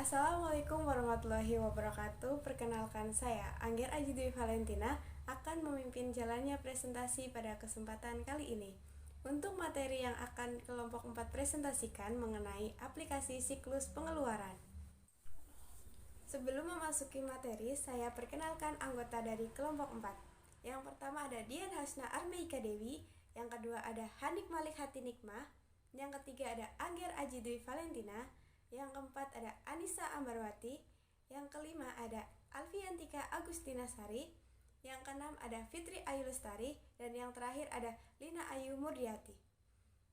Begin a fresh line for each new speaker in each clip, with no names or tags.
Assalamualaikum warahmatullahi wabarakatuh. Perkenalkan, saya Angger Aji Dwi Valentina akan memimpin jalannya presentasi pada kesempatan kali ini. Untuk materi yang akan kelompok 4 presentasikan mengenai aplikasi siklus pengeluaran. Sebelum memasuki materi, saya perkenalkan anggota dari kelompok 4. Yang pertama ada Dian Hasna Armeika Dewi, yang kedua ada Hanik Malik Hati Nikmah, yang ketiga ada Angger Aji Dwi Valentina, yang keempat ada Anissa Ambarwati, yang kelima ada Alfiantika Agustina Sari, yang keenam ada Fitri Ayu Lestari, dan yang terakhir ada Lina Ayu Murdiati.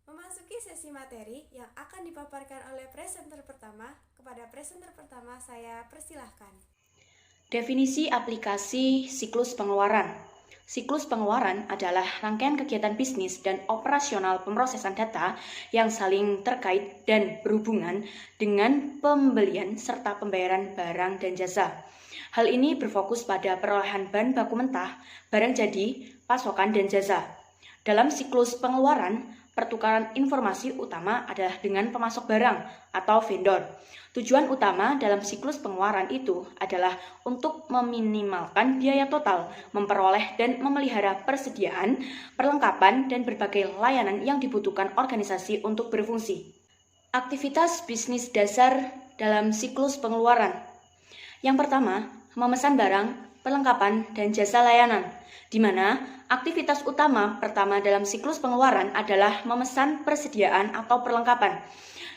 Memasuki sesi materi yang akan dipaparkan oleh presenter pertama, kepada presenter pertama saya persilahkan.
Definisi aplikasi siklus pengeluaran. Siklus pengeluaran adalah rangkaian kegiatan bisnis dan operasional pemrosesan data yang saling terkait dan berhubungan dengan pembelian serta pembayaran barang dan jasa. Hal ini berfokus pada perolehan bahan baku mentah, barang jadi, pasokan, dan jasa. Dalam siklus pengeluaran, pertukaran informasi utama adalah dengan pemasok barang atau vendor. Tujuan utama dalam siklus pengeluaran itu adalah untuk meminimalkan biaya total, memperoleh dan memelihara persediaan, perlengkapan, dan berbagai layanan yang dibutuhkan organisasi untuk berfungsi. Aktivitas bisnis dasar dalam siklus pengeluaran. Yang pertama, memesan barang, perlengkapan, dan jasa layanan, di mana aktivitas utama pertama dalam siklus pengeluaran adalah memesan persediaan atau perlengkapan.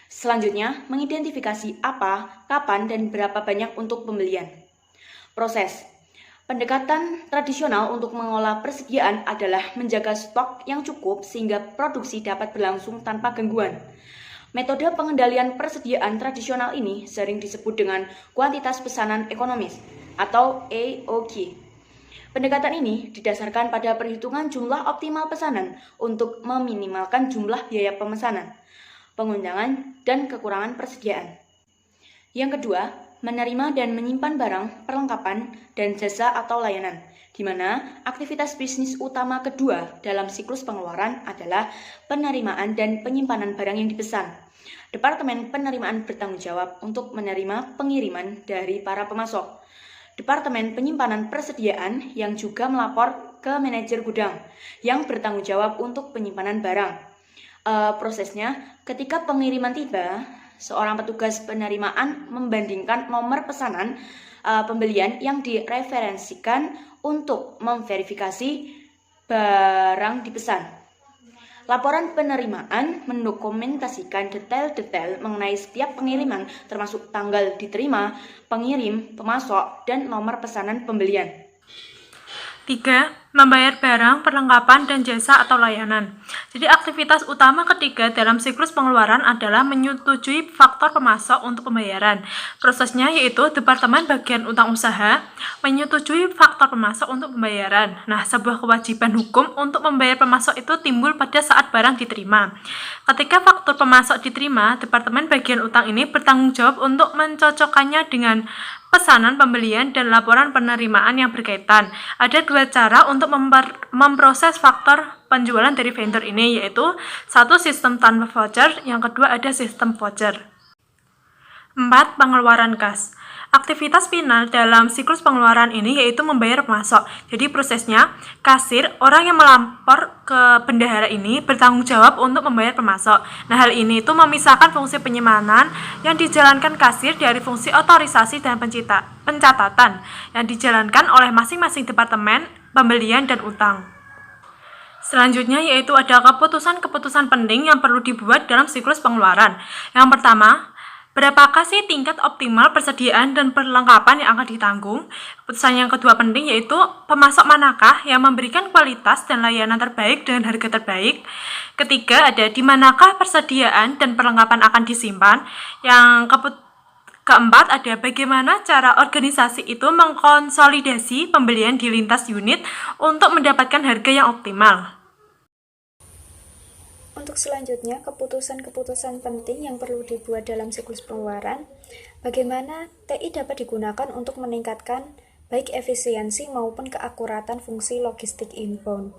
Selanjutnya, mengidentifikasi apa, kapan, dan berapa banyak untuk pembelian. Proses. Pendekatan tradisional untuk mengolah persediaan adalah menjaga stok yang cukup sehingga produksi dapat berlangsung tanpa gangguan. Metode pengendalian persediaan tradisional ini sering disebut dengan kuantitas pesanan ekonomis atau EOQ. Pendekatan ini didasarkan pada perhitungan jumlah optimal pesanan untuk meminimalkan jumlah biaya pemesanan, pengundangan, dan kekurangan persediaan. Yang kedua, menerima dan menyimpan barang, perlengkapan, dan jasa atau layanan, di mana aktivitas bisnis utama kedua dalam siklus pengeluaran adalah penerimaan dan penyimpanan barang yang dipesan. Departemen penerimaan bertanggung jawab untuk menerima pengiriman dari para pemasok. Departemen penyimpanan persediaan yang juga melapor ke manajer gudang yang bertanggung jawab untuk penyimpanan barang. Prosesnya, ketika pengiriman tiba, seorang petugas penerimaan membandingkan nomor pesanan pembelian yang direferensikan untuk memverifikasi barang dipesan. Laporan penerimaan mendokumentasikan detail-detail mengenai setiap pengiriman, termasuk tanggal diterima, pengirim, pemasok, dan nomor pesanan pembelian.
3. Membayar barang, perlengkapan, dan jasa atau layanan. Jadi aktivitas utama ketiga dalam siklus pengeluaran adalah menyetujui faktor pemasok untuk pembayaran. Prosesnya yaitu Departemen Bagian Utang Usaha menyetujui faktor pemasok untuk pembayaran. Nah, sebuah kewajiban hukum untuk membayar pemasok itu timbul pada saat barang diterima. Ketika faktor pemasok diterima, Departemen Bagian Utang ini bertanggung jawab untuk mencocokkannya dengan pesanan pembelian dan laporan penerimaan yang berkaitan. Ada dua cara untuk memproses faktor penjualan dari vendor ini, yaitu satu sistem tanpa voucher, yang kedua ada sistem voucher. 4. Pengeluaran kas. Aktivitas final dalam siklus pengeluaran ini yaitu membayar pemasok. Jadi prosesnya, kasir, orang yang melapor ke bendahara ini bertanggung jawab untuk membayar pemasok. Nah, hal ini itu memisahkan fungsi penyimpanan yang dijalankan kasir dari fungsi otorisasi dan pencatatan yang dijalankan oleh masing-masing departemen pembelian dan utang. Selanjutnya yaitu ada keputusan-keputusan penting yang perlu dibuat dalam siklus pengeluaran. Yang pertama, berapakah sih tingkat optimal persediaan dan perlengkapan yang akan ditanggung? Keputusan yang kedua penting yaitu pemasok manakah yang memberikan kualitas dan layanan terbaik dengan harga terbaik? Ketiga ada di manakah persediaan dan perlengkapan akan disimpan? Yang keempat ada bagaimana cara organisasi itu mengkonsolidasi pembelian di lintas unit untuk mendapatkan harga yang optimal.
Untuk selanjutnya, keputusan-keputusan penting yang perlu dibuat dalam siklus pengeluaran, bagaimana TI dapat digunakan untuk meningkatkan baik efisiensi maupun keakuratan fungsi logistik inbound.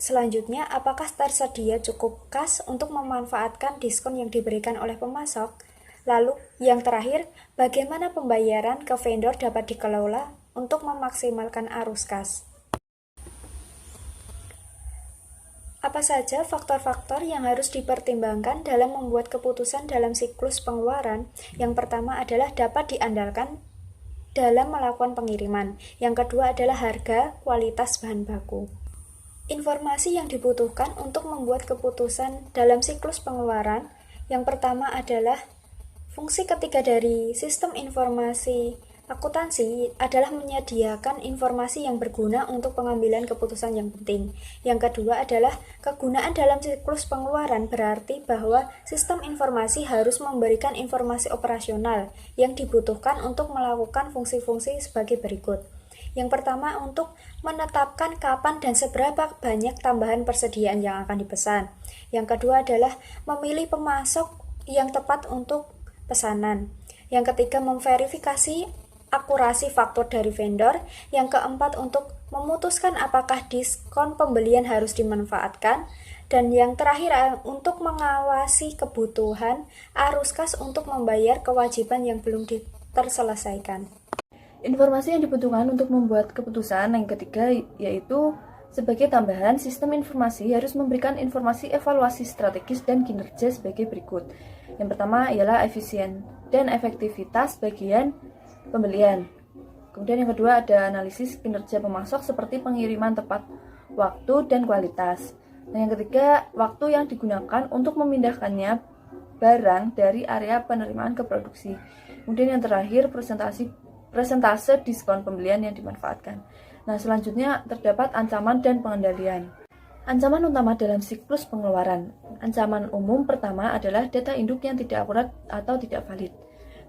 Selanjutnya, apakah tersedia cukup kas untuk memanfaatkan diskon yang diberikan oleh pemasok?
Lalu, yang terakhir, bagaimana pembayaran ke vendor dapat dikelola untuk memaksimalkan arus kas. Apa saja faktor-faktor yang harus dipertimbangkan dalam membuat keputusan dalam siklus pengeluaran? Yang pertama adalah dapat diandalkan dalam melakukan pengiriman. Yang kedua adalah harga, kualitas bahan baku. Informasi yang dibutuhkan untuk membuat keputusan dalam siklus pengeluaran, yang pertama adalah fungsi ketiga dari sistem informasi akuntansi adalah menyediakan informasi yang berguna untuk pengambilan keputusan yang penting. Yang kedua adalah kegunaan dalam siklus pengeluaran, berarti bahwa sistem informasi harus memberikan informasi operasional yang dibutuhkan untuk melakukan fungsi-fungsi sebagai berikut. Yang pertama, untuk menetapkan kapan dan seberapa banyak tambahan persediaan yang akan dipesan. Yang kedua adalah memilih pemasok yang tepat untuk pesanan. Yang ketiga, memverifikasi akurasi faktur dari vendor. Yang keempat, untuk memutuskan apakah diskon pembelian harus dimanfaatkan. Dan yang terakhir, untuk mengawasi kebutuhan arus kas untuk membayar kewajiban yang belum terselesaikan.
Informasi yang dibutuhkan untuk membuat keputusan yang ketiga yaitu sebagai tambahan, sistem informasi harus memberikan informasi evaluasi strategis dan kinerja sebagai berikut. Yang pertama ialah efisien dan efektivitas bagian pembelian. Kemudian yang kedua ada analisis kinerja pemasok seperti pengiriman tepat waktu dan kualitas. Dan yang ketiga, waktu yang digunakan untuk memindahkannya barang dari area penerimaan ke produksi. Kemudian yang terakhir, presentase diskon pembelian yang dimanfaatkan. Nah, selanjutnya terdapat ancaman dan pengendalian. Ancaman utama dalam siklus pengeluaran. Ancaman umum pertama adalah data induk yang tidak akurat atau tidak valid.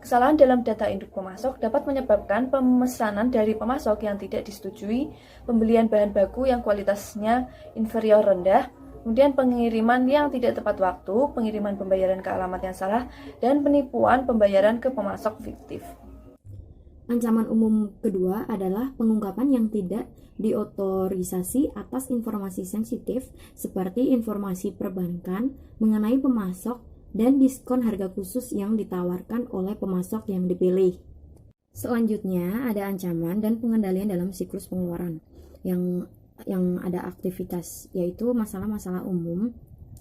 Kesalahan dalam data induk pemasok dapat menyebabkan pemesanan dari pemasok yang tidak disetujui, pembelian bahan baku yang kualitasnya inferior rendah, kemudian pengiriman yang tidak tepat waktu, pengiriman pembayaran ke alamat yang salah, dan penipuan pembayaran ke pemasok fiktif.
Ancaman umum kedua adalah pengungkapan yang tidak diotorisasi atas informasi sensitif seperti informasi perbankan mengenai pemasok dan diskon harga khusus yang ditawarkan oleh pemasok yang dipilih. Selanjutnya ada ancaman dan pengendalian dalam siklus pengeluaran yang ada aktivitas, yaitu masalah-masalah umum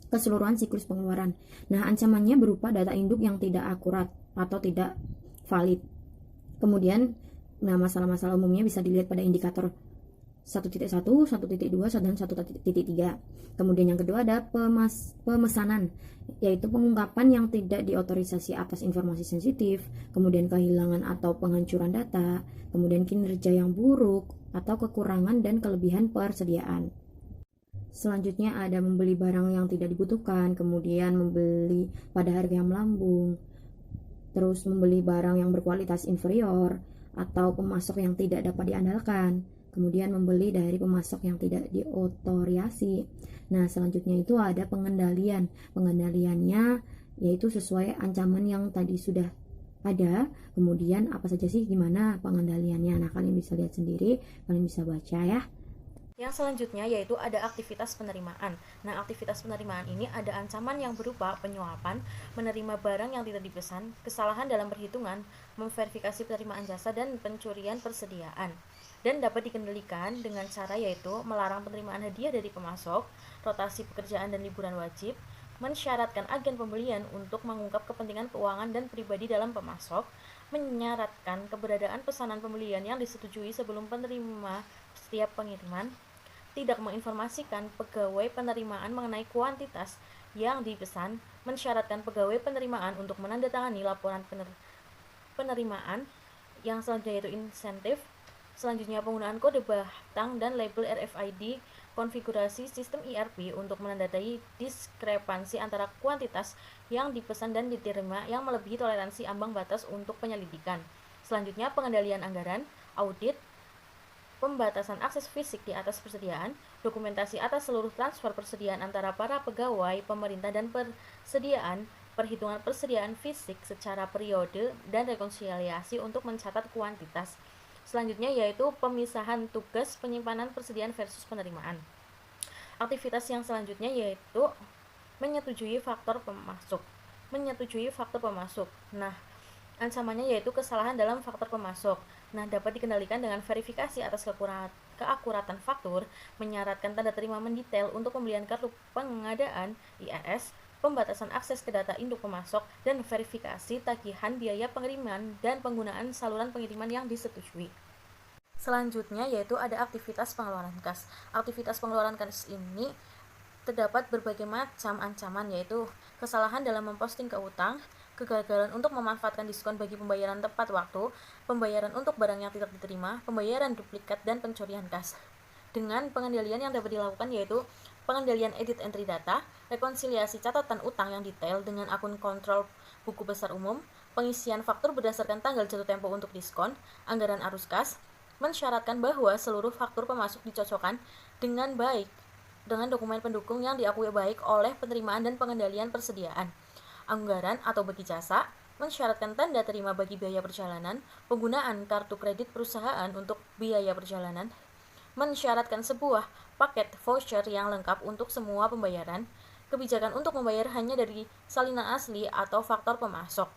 keseluruhan siklus pengeluaran. Nah, ancamannya berupa data induk yang tidak akurat atau tidak valid. Kemudian, masalah-masalah umumnya bisa dilihat pada indikator 1.1, 1.2, dan 1.3. Kemudian yang kedua ada pemesanan, yaitu pengungkapan yang tidak diotorisasi atas informasi sensitif, kemudian kehilangan atau penghancuran data, kemudian kinerja yang buruk, atau kekurangan dan kelebihan persediaan. Selanjutnya ada membeli barang yang tidak dibutuhkan, kemudian membeli pada harga yang melambung, terus membeli barang yang berkualitas inferior, atau pemasok yang tidak dapat diandalkan, kemudian membeli dari pemasok yang tidak diotorisasi. Nah, selanjutnya itu ada pengendalian. Pengendaliannya yaitu sesuai ancaman yang tadi sudah ada. Kemudian apa saja sih, gimana pengendaliannya? Nah, kalian bisa lihat sendiri, kalian bisa baca ya.
Yang selanjutnya yaitu ada aktivitas penerimaan. Nah, aktivitas penerimaan ini ada ancaman yang berupa penyuapan, menerima barang yang tidak dipesan, kesalahan dalam perhitungan, memverifikasi penerimaan jasa, dan pencurian persediaan. Dan dapat dikendalikan dengan cara yaitu melarang penerimaan hadiah dari pemasok, rotasi pekerjaan dan liburan wajib, mensyaratkan agen pembelian untuk mengungkap kepentingan keuangan dan pribadi dalam pemasok, menyaratkan keberadaan pesanan pembelian yang disetujui sebelum penerima setiap pengiriman, tidak menginformasikan pegawai penerimaan mengenai kuantitas yang dipesan, mensyaratkan pegawai penerimaan untuk menandatangani laporan penerimaan, yang selanjutnya yaitu insentif. Selanjutnya penggunaan kode batang dan label RFID, konfigurasi sistem ERP untuk menandai diskrepansi antara kuantitas yang dipesan dan diterima yang melebihi toleransi ambang batas untuk penyelidikan. Selanjutnya pengendalian anggaran, audit, pembatasan akses fisik di atas persediaan, dokumentasi atas seluruh transfer persediaan antara para pegawai pemerintah dan persediaan, perhitungan persediaan fisik secara periode, dan rekonsiliasi untuk mencatat kuantitas. Selanjutnya yaitu pemisahan tugas penyimpanan persediaan versus penerimaan. Aktivitas yang selanjutnya yaitu menyetujui faktor pemasok.
menyetujui faktur pemasok. Nah, ancamannya yaitu kesalahan dalam faktur pemasok. Nah, dapat dikendalikan dengan verifikasi atas keakuratan faktur, menyaratkan tanda terima mendetail untuk pembelian kartu pengadaan IAS, pembatasan akses ke data induk pemasok, dan verifikasi tagihan biaya pengiriman dan penggunaan saluran pengiriman yang disetujui. Selanjutnya yaitu ada aktivitas pengeluaran kas. Aktivitas pengeluaran kas ini terdapat berbagai macam ancaman, yaitu kesalahan dalam memposting ke utang, kegagalan untuk memanfaatkan diskon bagi pembayaran tepat waktu, pembayaran untuk barang yang tidak diterima, pembayaran duplikat, dan pencurian kas. Dengan pengendalian yang dapat dilakukan yaitu pengendalian edit entry data, rekonsiliasi catatan utang yang detail dengan akun kontrol buku besar umum, pengisian faktur berdasarkan tanggal jatuh tempo untuk diskon, anggaran arus kas, mensyaratkan bahwa seluruh faktur pemasok dicocokkan dengan baik dengan dokumen pendukung yang diakui baik oleh penerimaan dan pengendalian persediaan. Anggaran atau bagi jasa, mensyaratkan tanda terima bagi biaya perjalanan, penggunaan kartu kredit perusahaan untuk biaya perjalanan, mensyaratkan sebuah paket voucher yang lengkap untuk semua pembayaran, kebijakan untuk membayar hanya dari salinan asli atau faktor pemasok,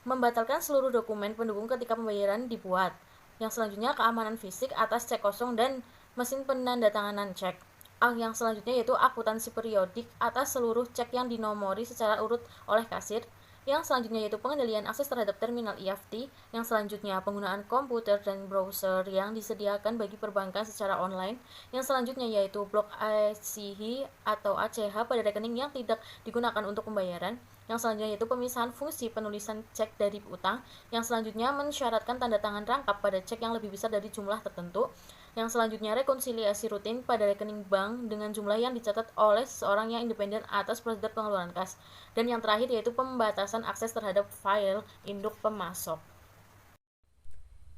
membatalkan seluruh dokumen pendukung ketika pembayaran dibuat. Yang selanjutnya keamanan fisik atas cek kosong dan mesin penandatanganan cek. Yang selanjutnya yaitu akuntansi periodik atas seluruh cek yang dinomori secara urut oleh kasir. Yang selanjutnya yaitu pengendalian akses terhadap terminal EFT. Yang selanjutnya penggunaan komputer dan browser yang disediakan bagi perbankan secara online. Yang selanjutnya yaitu blok ACH atau ACH pada rekening yang tidak digunakan untuk pembayaran. Yang selanjutnya yaitu pemisahan fungsi penulisan cek dari utang. Yang selanjutnya mensyaratkan tanda tangan rangkap pada cek yang lebih besar dari jumlah tertentu. Yang selanjutnya rekonsiliasi rutin pada rekening bank dengan jumlah yang dicatat oleh seseorang yang independen atas prosedur pengeluaran kas. Dan yang terakhir yaitu pembatasan akses terhadap file induk pemasok.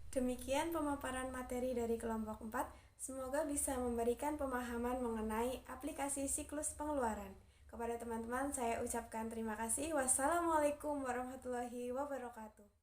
Demikian pemaparan materi dari kelompok 4. Semoga bisa memberikan pemahaman mengenai aplikasi siklus pengeluaran. Kepada teman-teman saya ucapkan terima kasih. Wassalamualaikum warahmatullahi wabarakatuh.